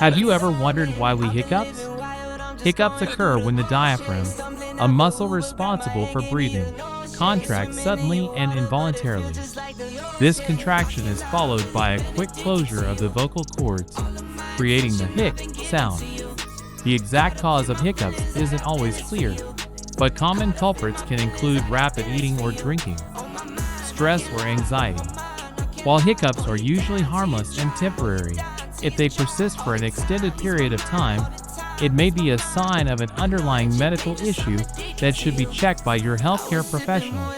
Have you ever wondered why we hiccups? Hiccups occur when the diaphragm, a muscle responsible for breathing, contracts suddenly and involuntarily. This contraction is followed by a quick closure of the vocal cords, creating the hic sound. The exact cause of hiccups isn't always clear, but common culprits can include rapid eating or drinking, stress or anxiety. While hiccups are usually harmless and temporary, if they persist for an extended period of time, it may be a sign of an underlying medical issue that should be checked by your healthcare professional.